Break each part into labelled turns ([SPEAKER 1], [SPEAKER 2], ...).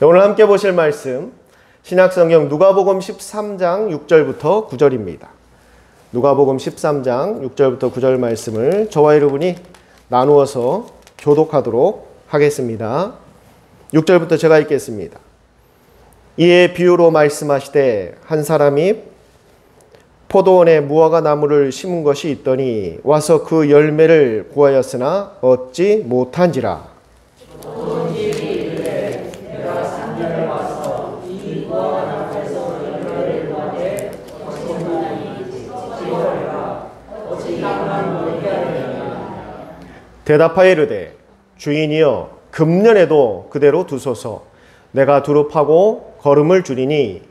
[SPEAKER 1] 오늘 함께 보실 말씀 신약성경 누가복음 13장 6절부터 9절입니다. 누가복음 13장 6절부터 9절 말씀을 저와 여러분이 나누어서 교독하도록 하겠습니다. 6절부터 제가 읽겠습니다. 이에 비유로 말씀하시되 한 사람이 포도원에 무화과 나무를 심은 것이 있더니 와서 그 열매를 구하였으나 얻지 못한지라. 대답하여 이르되 주인이여 금년에도 그대로 두소서. 내가 두루 파고 거름을 주리니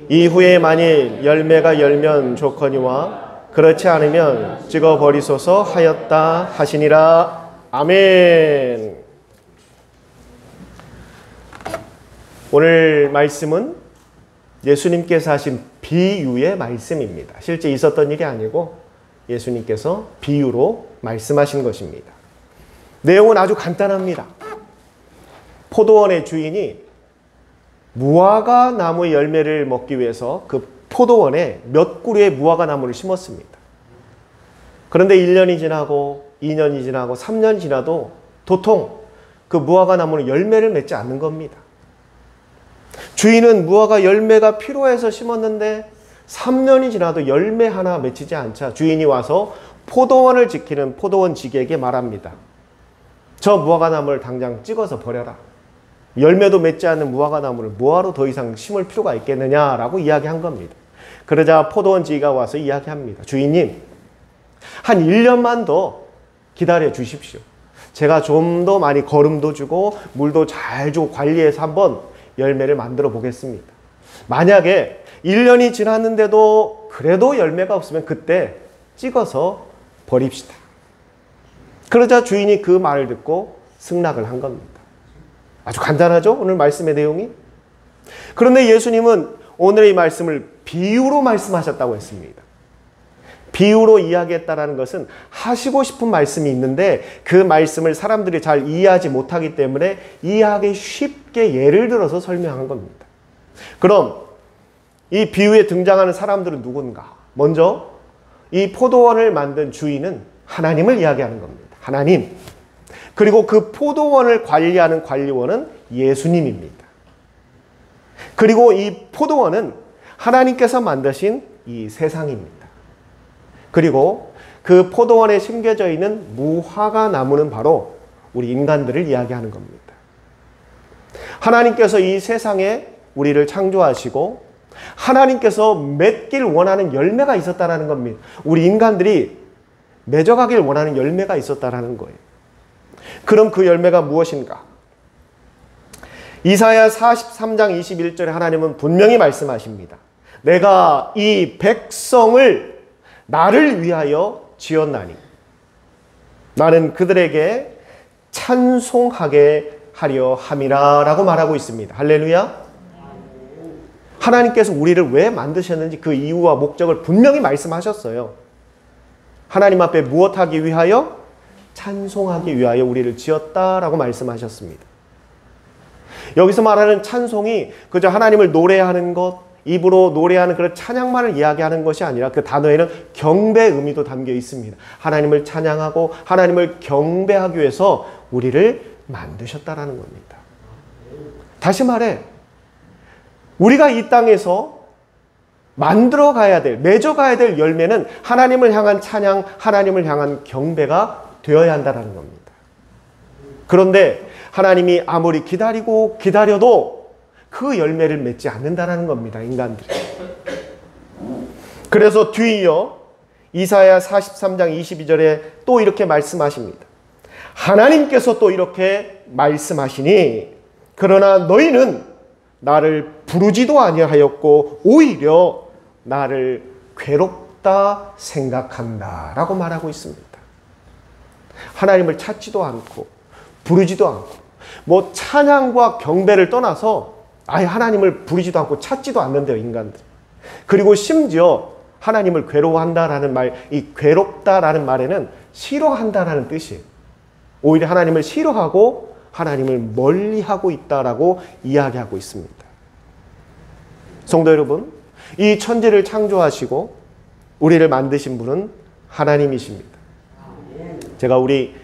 [SPEAKER 1] 이후에 만일 열매가 열면 좋거니와 그렇지 않으면 찍어 버리소서 하였다 하시니라. 아멘. 오늘 말씀은 예수님께서 하신 비유의 말씀입니다. 실제 있었던 일이 아니고 예수님께서 비유로 말씀하신 것입니다. 내용은 아주 간단합니다. 포도원의 주인이 무화과 나무의 열매를 먹기 위해서 그 포도원에 몇 그루의 무화과 나무를 심었습니다. 그런데 1년이 지나고 2년이 지나고 3년이 지나도 도통 그 무화과 나무는 열매를 맺지 않는 겁니다. 주인은 무화과 열매가 필요해서 심었는데 3년이 지나도 열매 하나 맺히지 않자 주인이 와서 포도원을 지키는 포도원 지기에게 말합니다. 저 무화과 나무를 당장 찍어서 버려라. 열매도 맺지 않는 무화과 나무를 뭐하러 더 이상 심을 필요가 있겠느냐라고 이야기한 겁니다. 그러자 포도원 지기가 와서 이야기합니다. 주인님, 한 1년만 더 기다려 주십시오. 제가 좀 더 많이 거름도 주고 물도 잘 주고 관리해서 한번 열매를 만들어 보겠습니다. 만약에 1년이 지났는데도 그래도 열매가 없으면 그때 찍어서 버립시다. 그러자 주인이 그 말을 듣고 승낙을 한 겁니다. 아주 간단하죠? 오늘 말씀의 내용이. 그런데 예수님은 오늘의 이 말씀을 비유로 말씀하셨다고 했습니다. 비유로 이야기했다는 것은 하시고 싶은 말씀이 있는데 그 말씀을 사람들이 잘 이해하지 못하기 때문에 이해하기 쉽게 예를 들어서 설명한 겁니다. 그럼 이 비유에 등장하는 사람들은 누군가? 먼저 이 포도원을 만든 주인은 하나님을 이야기하는 겁니다. 하나님. 그리고 그 포도원을 관리하는 관리원은 예수님입니다. 그리고 이 포도원은 하나님께서 만드신 이 세상입니다. 그리고 그 포도원에 심겨져 있는 무화과 나무는 바로 우리 인간들을 이야기하는 겁니다. 하나님께서 이 세상에 우리를 창조하시고 하나님께서 맺길 원하는 열매가 있었다는 겁니다. 우리 인간들이 맺어가길 원하는 열매가 있었다는 거예요. 그럼 그 열매가 무엇인가? 이사야 43장 21절에 하나님은 분명히 말씀하십니다. 내가 이 백성을 나를 위하여 지었나니 나는 그들에게 찬송하게 하려 함이라 라고 말하고 있습니다. 할렐루야. 하나님께서 우리를 왜 만드셨는지 그 이유와 목적을 분명히 말씀하셨어요. 하나님 앞에 무엇하기 위하여? 찬송하기 위하여 우리를 지었다라고 말씀하셨습니다. 여기서 말하는 찬송이 그저 하나님을 노래하는 것, 입으로 노래하는 그런 찬양만을 이야기하는 것이 아니라 그 단어에는 경배 의미도 담겨 있습니다. 하나님을 찬양하고 하나님을 경배하기 위해서 우리를 만드셨다라는 겁니다. 다시 말해 우리가 이 땅에서 만들어 가야 될, 맺어 가야 될 열매는 하나님을 향한 찬양, 하나님을 향한 경배가 되어야 한다는 겁니다. 그런데 하나님이 아무리 기다리고 기다려도 그 열매를 맺지 않는다는 겁니다. 인간들이. 그래서 뒤이어 이사야 43장 22절에 또 이렇게 말씀하십니다. 하나님께서 또 이렇게 말씀하시니 그러나 너희는 나를 부르지도 아니하였고 오히려 나를 괴롭다 생각한다 라고 말하고 있습니다. 하나님을 찾지도 않고 부르지도 않고 뭐 찬양과 경배를 떠나서 아예 하나님을 부르지도 않고 찾지도 않는데요, 인간들. 그리고 심지어 하나님을 괴로워한다라는 말, 이 괴롭다라는 말에는 싫어한다라는 뜻이에요. 오히려 하나님을 싫어하고 하나님을 멀리하고 있다라고 이야기하고 있습니다. 성도 여러분, 이 천지를 창조하시고 우리를 만드신 분은 하나님이십니다. 제가 우리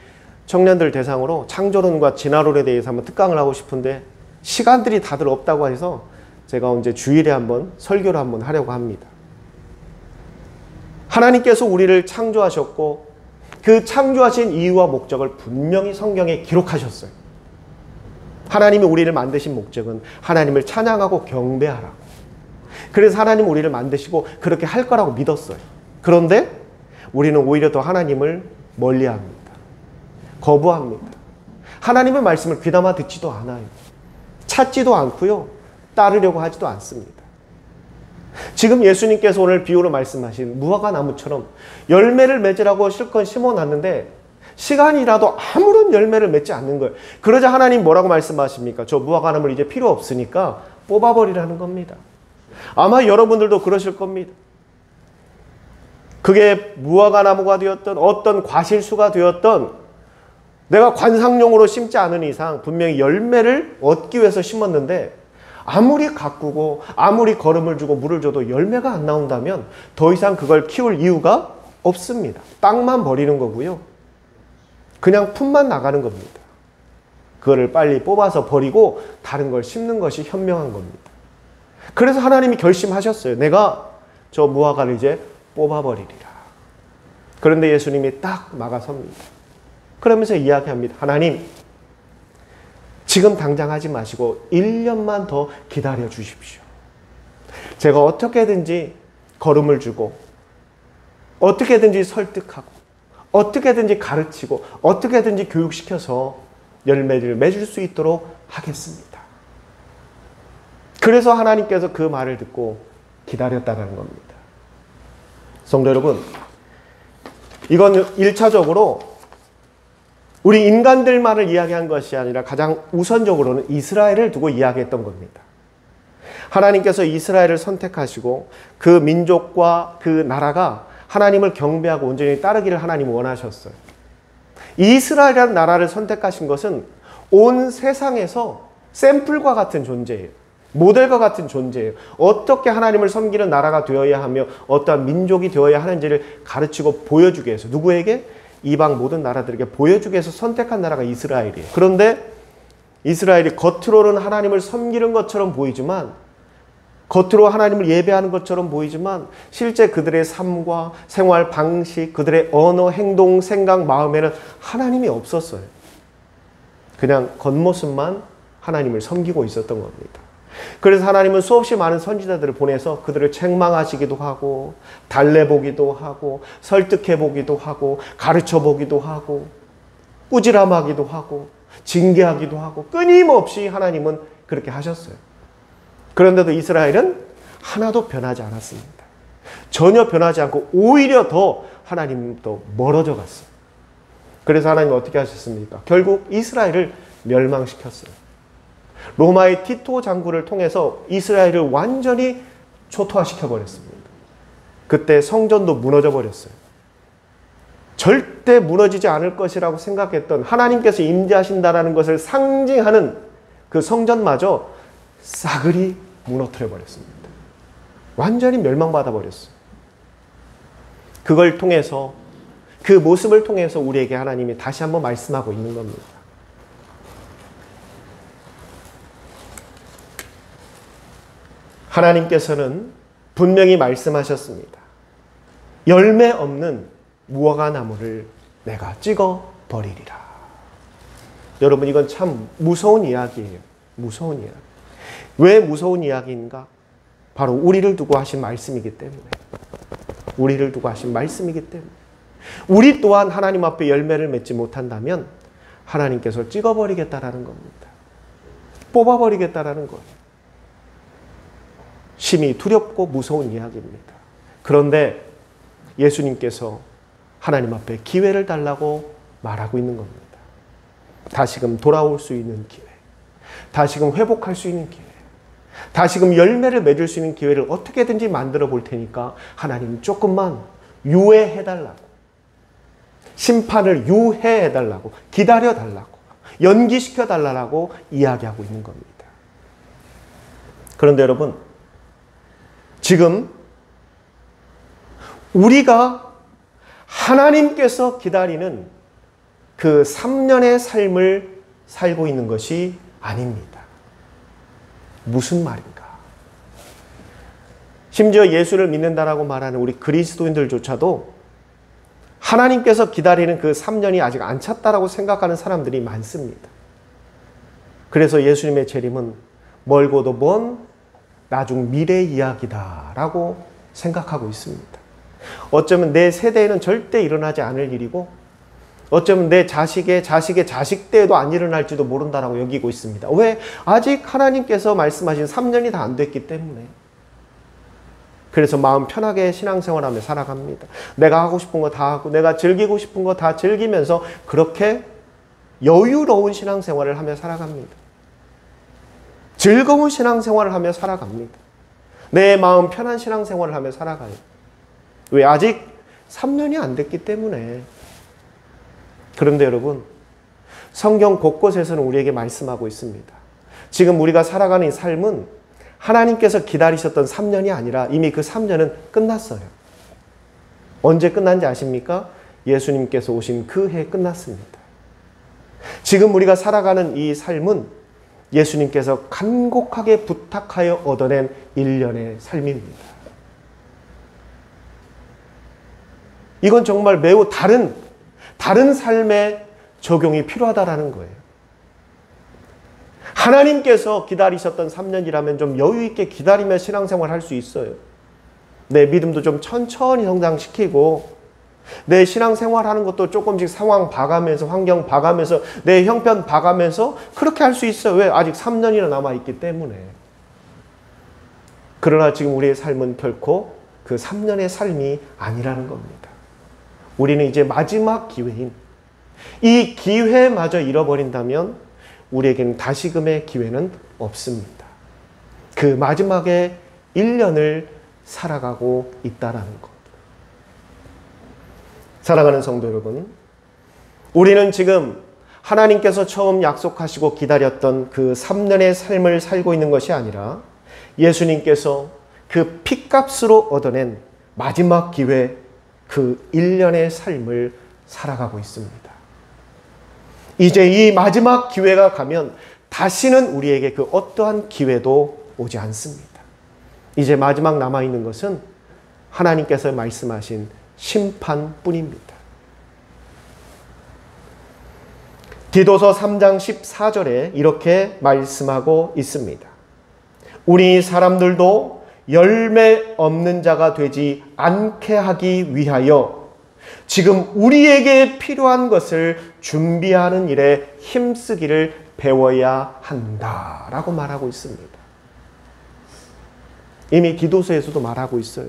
[SPEAKER 1] 청년들 대상으로 창조론과 진화론에 대해서 한번 특강을 하고 싶은데 시간들이 다들 없다고 해서 제가 언제 주일에 한번 설교를 한번 하려고 합니다. 하나님께서 우리를 창조하셨고 그 창조하신 이유와 목적을 분명히 성경에 기록하셨어요. 하나님이 우리를 만드신 목적은 하나님을 찬양하고 경배하라고. 그래서 하나님 우리를 만드시고 그렇게 할 거라고 믿었어요. 그런데 우리는 오히려 더 하나님을 멀리합니다. 거부합니다. 하나님의 말씀을 귀담아 듣지도 않아요. 찾지도 않고요. 따르려고 하지도 않습니다. 지금 예수님께서 오늘 비유로 말씀하신 무화과 나무처럼 열매를 맺으라고 실컷 심어놨는데 시간이라도 아무런 열매를 맺지 않는 거예요. 그러자 하나님 뭐라고 말씀하십니까? 저 무화과 나무를 이제 필요 없으니까 뽑아버리라는 겁니다. 아마 여러분들도 그러실 겁니다. 그게 무화과 나무가 되었던 어떤 과실수가 되었던 내가 관상용으로 심지 않은 이상 분명히 열매를 얻기 위해서 심었는데 아무리 가꾸고 아무리 거름을 주고 물을 줘도 열매가 안 나온다면 더 이상 그걸 키울 이유가 없습니다. 땅만 버리는 거고요. 그냥 품만 나가는 겁니다. 그거를 빨리 뽑아서 버리고 다른 걸 심는 것이 현명한 겁니다. 그래서 하나님이 결심하셨어요. 내가 저 무화과를 이제 뽑아버리리라. 그런데 예수님이 딱 막아섭니다. 그러면서 이야기합니다. 하나님, 지금 당장 하지 마시고 1년만 더 기다려 주십시오. 제가 어떻게든지 걸음을 주고 어떻게든지 설득하고 어떻게든지 가르치고 어떻게든지 교육시켜서 열매를 맺을 수 있도록 하겠습니다. 그래서 하나님께서 그 말을 듣고 기다렸다는 겁니다. 성도 여러분, 이건 1차적으로 우리 인간들만을 이야기한 것이 아니라 가장 우선적으로는 이스라엘을 두고 이야기했던 겁니다. 하나님께서 이스라엘을 선택하시고 그 민족과 그 나라가 하나님을 경배하고 온전히 따르기를 하나님이 원하셨어요. 이스라엘이라는 나라를 선택하신 것은 온 세상에서 샘플과 같은 존재예요. 모델과 같은 존재예요. 어떻게 하나님을 섬기는 나라가 되어야 하며 어떠한 민족이 되어야 하는지를 가르치고 보여주기 위해서 누구에게? 이방 모든 나라들에게 보여주기 위해서 선택한 나라가 이스라엘이에요. 그런데 이스라엘이 겉으로는 하나님을 섬기는 것처럼 보이지만 겉으로 하나님을 예배하는 것처럼 보이지만 실제 그들의 삶과 생활 방식, 그들의 언어, 행동, 생각, 마음에는 하나님이 없었어요. 그냥 겉모습만 하나님을 섬기고 있었던 겁니다. 그래서 하나님은 수없이 많은 선지자들을 보내서 그들을 책망하시기도 하고 달래보기도 하고 설득해보기도 하고 가르쳐보기도 하고 꾸지람하기도 하고 징계하기도 하고 끊임없이 하나님은 그렇게 하셨어요. 그런데도 이스라엘은 하나도 변하지 않았습니다. 전혀 변하지 않고 오히려 더 하나님도 멀어져 갔어요. 그래서 하나님은 어떻게 하셨습니까? 결국 이스라엘을 멸망시켰어요. 로마의 티토 장군을 통해서 이스라엘을 완전히 초토화시켜 버렸습니다. 그때 성전도 무너져 버렸어요. 절대 무너지지 않을 것이라고 생각했던 하나님께서 임재하신다라는 것을 상징하는 그 성전마저 싸그리 무너뜨려 버렸습니다. 완전히 멸망받아 버렸어요. 그걸 통해서 그 모습을 통해서 우리에게 하나님이 다시 한번 말씀하고 있는 겁니다. 하나님께서는 분명히 말씀하셨습니다. 열매 없는 무화과 나무를 내가 찍어 버리리라. 여러분, 이건 참 무서운 이야기예요. 무서운 이야기. 왜 무서운 이야기인가? 바로 우리를 두고 하신 말씀이기 때문에. 우리를 두고 하신 말씀이기 때문에. 우리 또한 하나님 앞에 열매를 맺지 못한다면 하나님께서 찍어버리겠다라는 겁니다. 뽑아버리겠다라는 거예요. 심히 두렵고 무서운 이야기입니다. 그런데 예수님께서 하나님 앞에 기회를 달라고 말하고 있는 겁니다. 다시금 돌아올 수 있는 기회, 다시금 회복할 수 있는 기회, 다시금 열매를 맺을 수 있는 기회를 어떻게든지 만들어 볼 테니까 하나님 조금만 유예해달라고, 심판을 유예해달라고, 기다려달라고, 연기시켜 달라고 이야기하고 있는 겁니다. 그런데 여러분, 지금 우리가 하나님께서 기다리는 그 3년의 삶을 살고 있는 것이 아닙니다. 무슨 말인가? 심지어 예수를 믿는다라고 말하는 우리 그리스도인들조차도 하나님께서 기다리는 그 3년이 아직 안 찼다라고 생각하는 사람들이 많습니다. 그래서 예수님의 재림은 멀고도 먼 나중 미래 이야기다라고 생각하고 있습니다. 어쩌면 내 세대에는 절대 일어나지 않을 일이고 어쩌면 내 자식의 자식 때에도 안 일어날지도 모른다라고 여기고 있습니다. 왜? 아직 하나님께서 말씀하신 3년이 다 안 됐기 때문에. 그래서 마음 편하게 신앙생활하며 살아갑니다. 내가 하고 싶은 거 다 하고 내가 즐기고 싶은 거 다 즐기면서 그렇게 여유로운 신앙생활을 하며 살아갑니다. 즐거운 신앙생활을 하며 살아갑니다. 내 마음 편한 신앙생활을 하며 살아가요. 왜? 아직 3년이 안 됐기 때문에. 그런데 여러분, 성경 곳곳에서는 우리에게 말씀하고 있습니다. 지금 우리가 살아가는 이 삶은 하나님께서 기다리셨던 3년이 아니라 이미 그 3년은 끝났어요. 언제 끝난지 아십니까? 예수님께서 오신 그 해 끝났습니다. 지금 우리가 살아가는 이 삶은 예수님께서 간곡하게 부탁하여 얻어낸 1년의 삶입니다. 이건 정말 매우 다른 삶의 적용이 필요하다라는 거예요. 하나님께서 기다리셨던 3년이라면 좀 여유 있게 기다리며 신앙생활 할 수 있어요. 내 믿음도 좀 천천히 성장시키고 내 신앙생활 하는 것도 조금씩 상황 봐가면서 환경 봐가면서 내 형편 봐가면서 그렇게 할 수 있어요. 왜? 아직 3년이나 남아있기 때문에. 그러나 지금 우리의 삶은 결코 그 3년의 삶이 아니라는 겁니다. 우리는 이제 마지막 기회인 이 기회마저 잃어버린다면 우리에게는 다시금의 기회는 없습니다. 그 마지막에 1년을 살아가고 있다는 것. 사랑하는 성도 여러분, 우리는 지금 하나님께서 처음 약속하시고 기다렸던 그 3년의 삶을 살고 있는 것이 아니라 예수님께서 그 핏값으로 얻어낸 마지막 기회, 그 1년의 삶을 살아가고 있습니다. 이제 이 마지막 기회가 가면 다시는 우리에게 그 어떠한 기회도 오지 않습니다. 이제 마지막 남아있는 것은 하나님께서 말씀하신 심판뿐입니다. 디도서 3장 14절에 이렇게 말씀하고 있습니다. 우리 사람들도 열매 없는 자가 되지 않게 하기 위하여 지금 우리에게 필요한 것을 준비하는 일에 힘쓰기를 배워야 한다라고 말하고 있습니다. 이미 디도서에서도 말하고 있어요.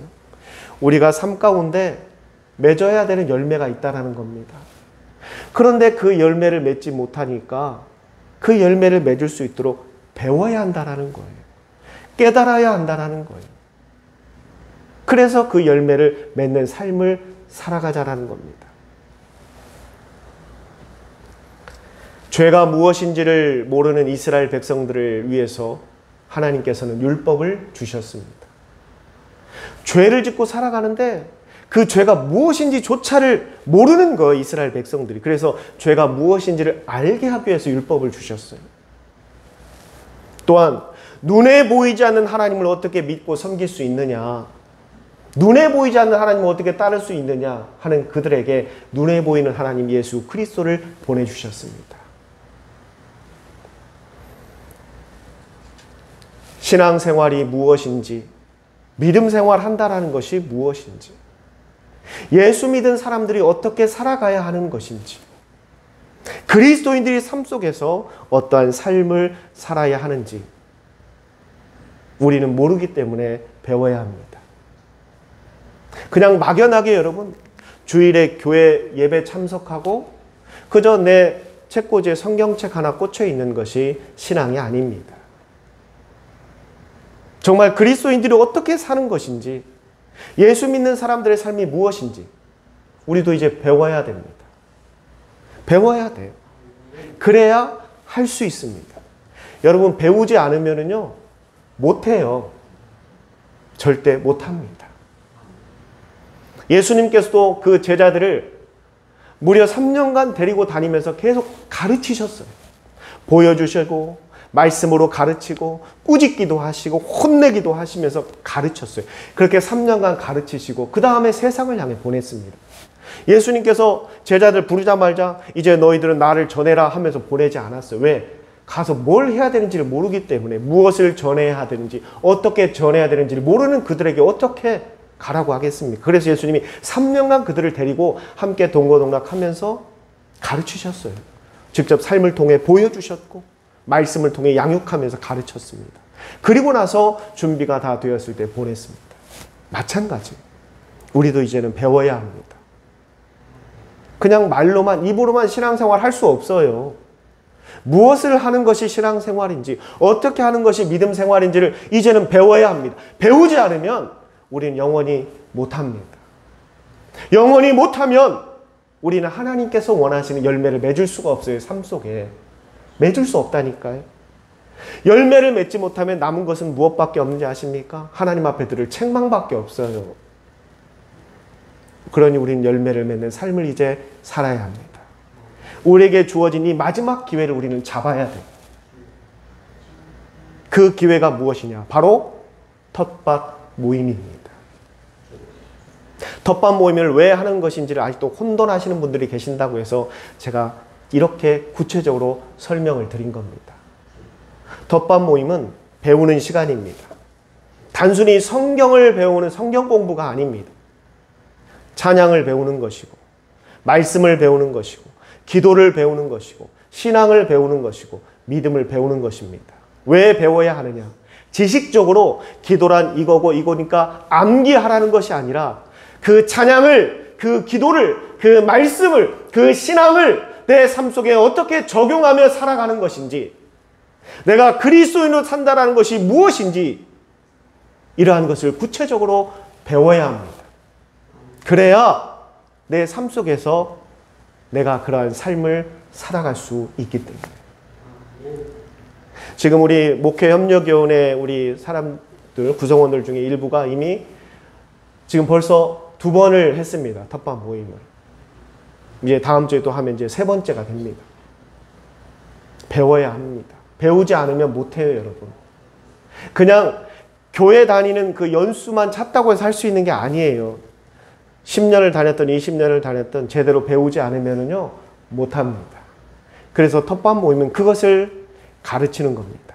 [SPEAKER 1] 우리가 삶 가운데 맺어야 되는 열매가 있다는 겁니다. 그런데 그 열매를 맺지 못하니까 그 열매를 맺을 수 있도록 배워야 한다는 거예요. 깨달아야 한다는 거예요. 그래서 그 열매를 맺는 삶을 살아가자라는 겁니다. 죄가 무엇인지를 모르는 이스라엘 백성들을 위해서 하나님께서는 율법을 주셨습니다. 죄를 짓고 살아가는데 그 죄가 무엇인지조차를 모르는 거예요, 이스라엘 백성들이. 그래서 죄가 무엇인지를 알게 하기 위해서 율법을 주셨어요. 또한 눈에 보이지 않는 하나님을 어떻게 믿고 섬길 수 있느냐, 눈에 보이지 않는 하나님을 어떻게 따를 수 있느냐 하는 그들에게 눈에 보이는 하나님 예수 그리스도를 보내주셨습니다. 신앙생활이 무엇인지, 믿음 생활한다라는 것이 무엇인지, 예수 믿은 사람들이 어떻게 살아가야 하는 것인지, 그리스도인들이 삶 속에서 어떠한 삶을 살아야 하는지 우리는 모르기 때문에 배워야 합니다. 그냥 막연하게 여러분 주일에 교회 예배 참석하고 그저 내 책꽂이에 성경책 하나 꽂혀 있는 것이 신앙이 아닙니다. 정말 그리스도인들이 어떻게 사는 것인지, 예수 믿는 사람들의 삶이 무엇인지 우리도 이제 배워야 됩니다. 배워야 돼요. 그래야 할 수 있습니다. 여러분, 배우지 않으면요 못해요. 절대 못합니다. 예수님께서도 그 제자들을 무려 3년간 데리고 다니면서 계속 가르치셨어요. 보여주시고 말씀으로 가르치고 꾸짖기도 하시고 혼내기도 하시면서 가르쳤어요. 그렇게 3년간 가르치시고 그 다음에 세상을 향해 보냈습니다. 예수님께서 제자들 부르자마자 이제 너희들은 나를 전해라 하면서 보내지 않았어요. 왜? 가서 뭘 해야 되는지를 모르기 때문에, 무엇을 전해야 되는지, 어떻게 전해야 되는지를 모르는 그들에게 어떻게 가라고 하겠습니까? 그래서 예수님이 3년간 그들을 데리고 함께 동고동락하면서 가르치셨어요. 직접 삶을 통해 보여주셨고 말씀을 통해 양육하면서 가르쳤습니다. 그리고 나서 준비가 다 되었을 때 보냈습니다. 마찬가지. 우리도 이제는 배워야 합니다. 그냥 말로만, 입으로만 신앙생활 할 수 없어요. 무엇을 하는 것이 신앙생활인지, 어떻게 하는 것이 믿음생활인지를 이제는 배워야 합니다. 배우지 않으면 우리는 영원히 못합니다. 영원히 못하면 우리는 하나님께서 원하시는 열매를 맺을 수가 없어요. 삶 속에. 맺을 수 없다니까요. 열매를 맺지 못하면 남은 것은 무엇밖에 없는지 아십니까? 하나님 앞에 들을 책망밖에 없어요. 그러니 우리는 열매를 맺는 삶을 이제 살아야 합니다. 우리에게 주어진 이 마지막 기회를 우리는 잡아야 돼요. 그 기회가 무엇이냐? 바로 텃밭 모임입니다. 텃밭 모임을 왜 하는 것인지를 아직도 혼돈하시는 분들이 계신다고 해서 제가 이렇게 구체적으로 설명을 드린 겁니다. 텃밭 모임은 배우는 시간입니다. 단순히 성경을 배우는 성경 공부가 아닙니다. 찬양을 배우는 것이고, 말씀을 배우는 것이고, 기도를 배우는 것이고, 신앙을 배우는 것이고, 믿음을 배우는 것입니다. 왜 배워야 하느냐? 지식적으로 기도란 이거고 이거니까 암기하라는 것이 아니라 그 찬양을, 그 기도를, 그 말씀을, 그 신앙을 내 삶 속에 어떻게 적용하며 살아가는 것인지, 내가 그리스도인으로 산다라는 것이 무엇인지, 이러한 것을 구체적으로 배워야 합니다. 그래야 내 삶 속에서 내가 그러한 삶을 살아갈 수 있기 때문에. 지금 우리 목회협력위원회 우리 사람들, 구성원들 중에 일부가 이미 지금 벌써 2번을 했습니다. 텃밭 모임을. 이제 다음 주에 또 하면 이제 3번째가 됩니다. 배워야 합니다. 배우지 않으면 못해요, 여러분. 그냥 교회 다니는 그 연수만 찼다고 해서 할 수 있는 게 아니에요. 10년을 다녔던 20년을 다녔던 제대로 배우지 않으면요 못합니다. 그래서 텃밭 모임은 그것을 가르치는 겁니다.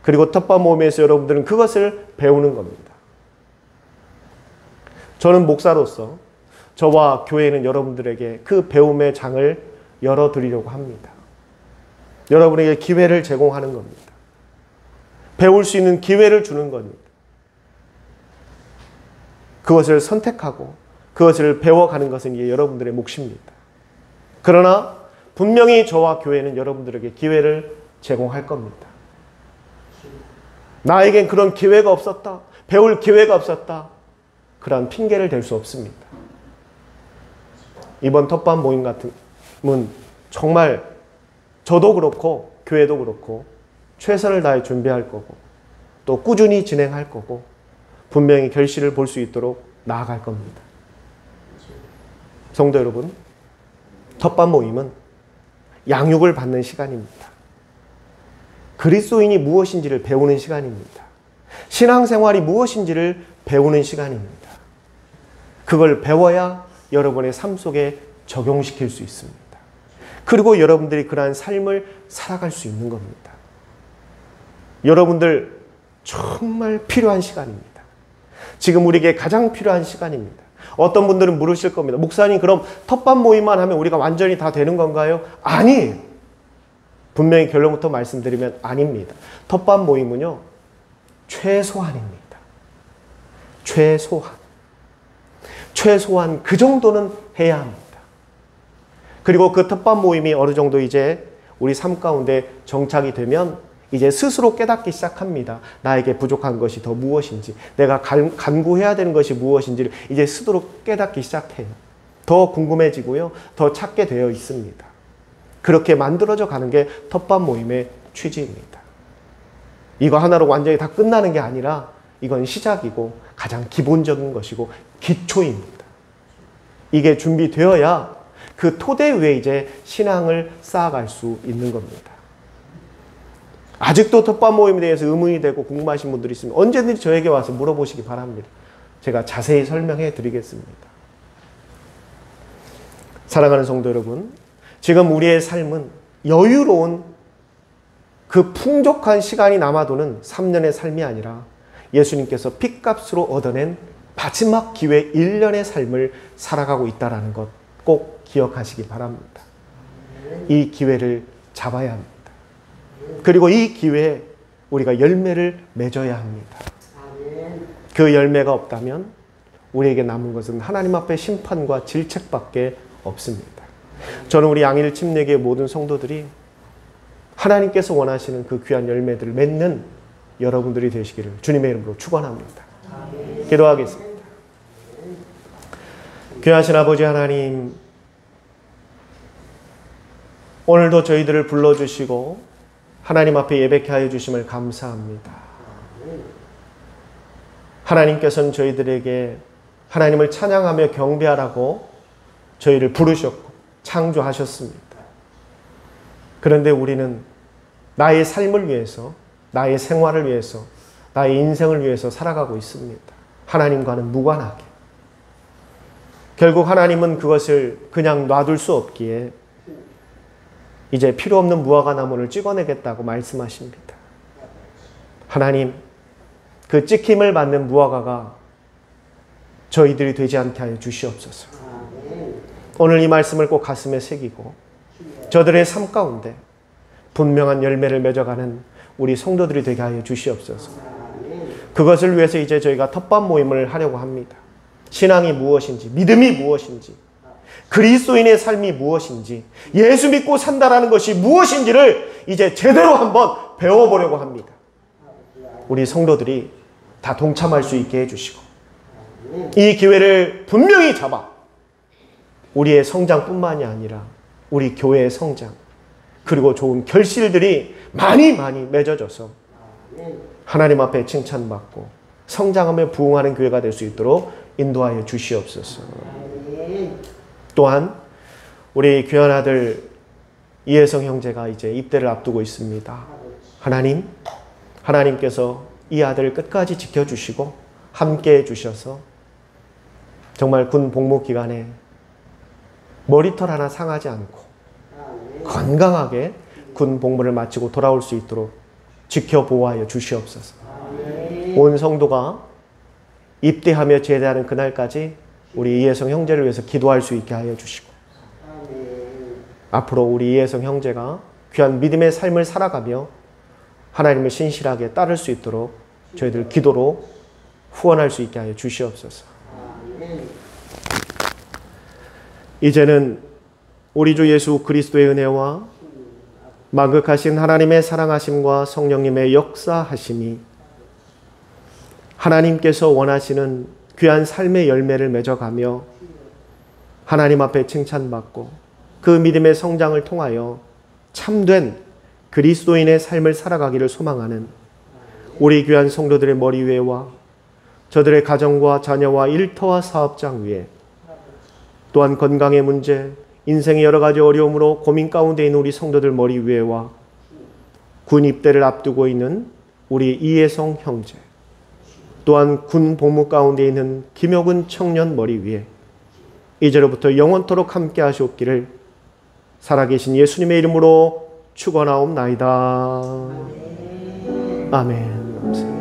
[SPEAKER 1] 그리고 텃밭 모임에서 여러분들은 그것을 배우는 겁니다. 저는 목사로서 저와 교회는 여러분들에게 그 배움의 장을 열어드리려고 합니다. 여러분에게 기회를 제공하는 겁니다. 배울 수 있는 기회를 주는 겁니다. 그것을 선택하고 그것을 배워가는 것은 이게 여러분들의 몫입니다. 그러나 분명히 저와 교회는 여러분들에게 기회를 제공할 겁니다. 나에겐 그런 기회가 없었다. 배울 기회가 없었다. 그런 핑계를 댈 수 없습니다. 이번 텃밭 모임 같은 건 정말 저도 그렇고 교회도 그렇고 최선을 다해 준비할 거고 또 꾸준히 진행할 거고 분명히 결실을 볼 수 있도록 나아갈 겁니다. 성도 여러분, 텃밭 모임은 양육을 받는 시간입니다. 그리스도인이 무엇인지를 배우는 시간입니다. 신앙생활이 무엇인지를 배우는 시간입니다. 그걸 배워야 여러분의 삶 속에 적용시킬 수 있습니다. 그리고 여러분들이 그러한 삶을 살아갈 수 있는 겁니다. 여러분들 정말 필요한 시간입니다. 지금 우리에게 가장 필요한 시간입니다. 어떤 분들은 물으실 겁니다. 목사님, 그럼 텃밭 모임만 하면 우리가 완전히 다 되는 건가요? 아니에요. 분명히 결론부터 말씀드리면 아닙니다. 텃밭 모임은요, 최소한입니다. 최소한 그 정도는 해야 합니다. 그리고 그 텃밭 모임이 어느 정도 이제 우리 삶 가운데 정착이 되면 이제 스스로 깨닫기 시작합니다. 나에게 부족한 것이 더 무엇인지, 내가 간구해야 되는 것이 무엇인지를 이제 스스로 깨닫기 시작해요. 더 궁금해지고요. 더 찾게 되어 있습니다. 그렇게 만들어져 가는 게 텃밭 모임의 취지입니다. 이거 하나로 완전히 다 끝나는 게 아니라 이건 시작이고 가장 기본적인 것이고 기초입니다. 이게 준비되어야 그 토대 위에 이제 신앙을 쌓아갈 수 있는 겁니다. 아직도 텃밭 모임에 대해서 의문이 되고 궁금하신 분들이 있으면 언제든지 저에게 와서 물어보시기 바랍니다. 제가 자세히 설명해 드리겠습니다. 사랑하는 성도 여러분, 지금 우리의 삶은 여유로운 그 풍족한 시간이 남아도는 3년의 삶이 아니라 예수님께서 핏값으로 얻어낸 마지막 기회 1년의 삶을 살아가고 있다는 것 꼭 기억하시기 바랍니다. 이 기회를 잡아야 합니다. 그리고 이 기회에 우리가 열매를 맺어야 합니다. 그 열매가 없다면 우리에게 남은 것은 하나님 앞에 심판과 질책밖에 없습니다. 저는 우리 양일 침례교회 모든 성도들이 하나님께서 원하시는 그 귀한 열매들을 맺는 여러분들이 되시기를 주님의 이름으로 축원합니다. 기도하겠습니다. 귀하신 아버지 하나님, 오늘도 저희들을 불러주시고 하나님 앞에 예배케 하여 주심을 감사합니다. 하나님께서는 저희들에게 하나님을 찬양하며 경배하라고 저희를 부르셨고 창조하셨습니다. 그런데 우리는 나의 삶을 위해서, 나의 생활을 위해서, 나의 인생을 위해서 살아가고 있습니다. 하나님과는 무관하게. 결국 하나님은 그것을 그냥 놔둘 수 없기에 이제 필요 없는 무화과 나무를 찍어내겠다고 말씀하십니다. 하나님, 그 찍힘을 받는 무화과가 저희들이 되지 않게 하여 주시옵소서. 오늘 이 말씀을 꼭 가슴에 새기고 저들의 삶 가운데 분명한 열매를 맺어가는 우리 성도들이 되게 하여 주시옵소서. 그것을 위해서 이제 저희가 텃밭 모임을 하려고 합니다. 신앙이 무엇인지, 믿음이 무엇인지, 그리스도인의 삶이 무엇인지, 예수 믿고 산다라는 것이 무엇인지를 이제 제대로 한번 배워보려고 합니다. 우리 성도들이 다 동참할 수 있게 해주시고 이 기회를 분명히 잡아 우리의 성장뿐만이 아니라 우리 교회의 성장, 그리고 좋은 결실들이 많이 맺어져서 하나님 앞에 칭찬받고 성장하며 부흥하는 교회가 될 수 있도록 인도하여 주시옵소서. 또한 우리 귀한 아들 이혜성 형제가 이제 입대를 앞두고 있습니다. 하나님께서 이 아들을 끝까지 지켜주시고 함께해 주셔서 정말 군 복무 기간에 머리털 하나 상하지 않고 건강하게 군 복무를 마치고 돌아올 수 있도록 지켜보호하여 주시옵소서. 온 성도가 입대하며 제대하는 그날까지 우리 이혜성 형제를 위해서 기도할 수 있게 하여 주시고 앞으로 우리 이혜성 형제가 귀한 믿음의 삶을 살아가며 하나님을 신실하게 따를 수 있도록 저희들 기도로 후원할 수 있게 하여 주시옵소서. 이제는 우리 주 예수 그리스도의 은혜와 만극하신 하나님의 사랑하심과 성령님의 역사하심이 하나님께서 원하시는 귀한 삶의 열매를 맺어가며 하나님 앞에 칭찬받고 그 믿음의 성장을 통하여 참된 그리스도인의 삶을 살아가기를 소망하는 우리 귀한 성도들의 머리 위에와 저들의 가정과 자녀와 일터와 사업장 위에, 또한 건강의 문제, 인생의 여러 가지 어려움으로 고민 가운데 있는 우리 성도들 머리 위에와 군 입대를 앞두고 있는 우리 이혜성 형제, 또한 군 복무 가운데 있는 김효근 청년 머리 위에 이제로부터 영원토록 함께 하시옵기를 살아계신 예수님의 이름으로 축원하옵나이다. 아멘.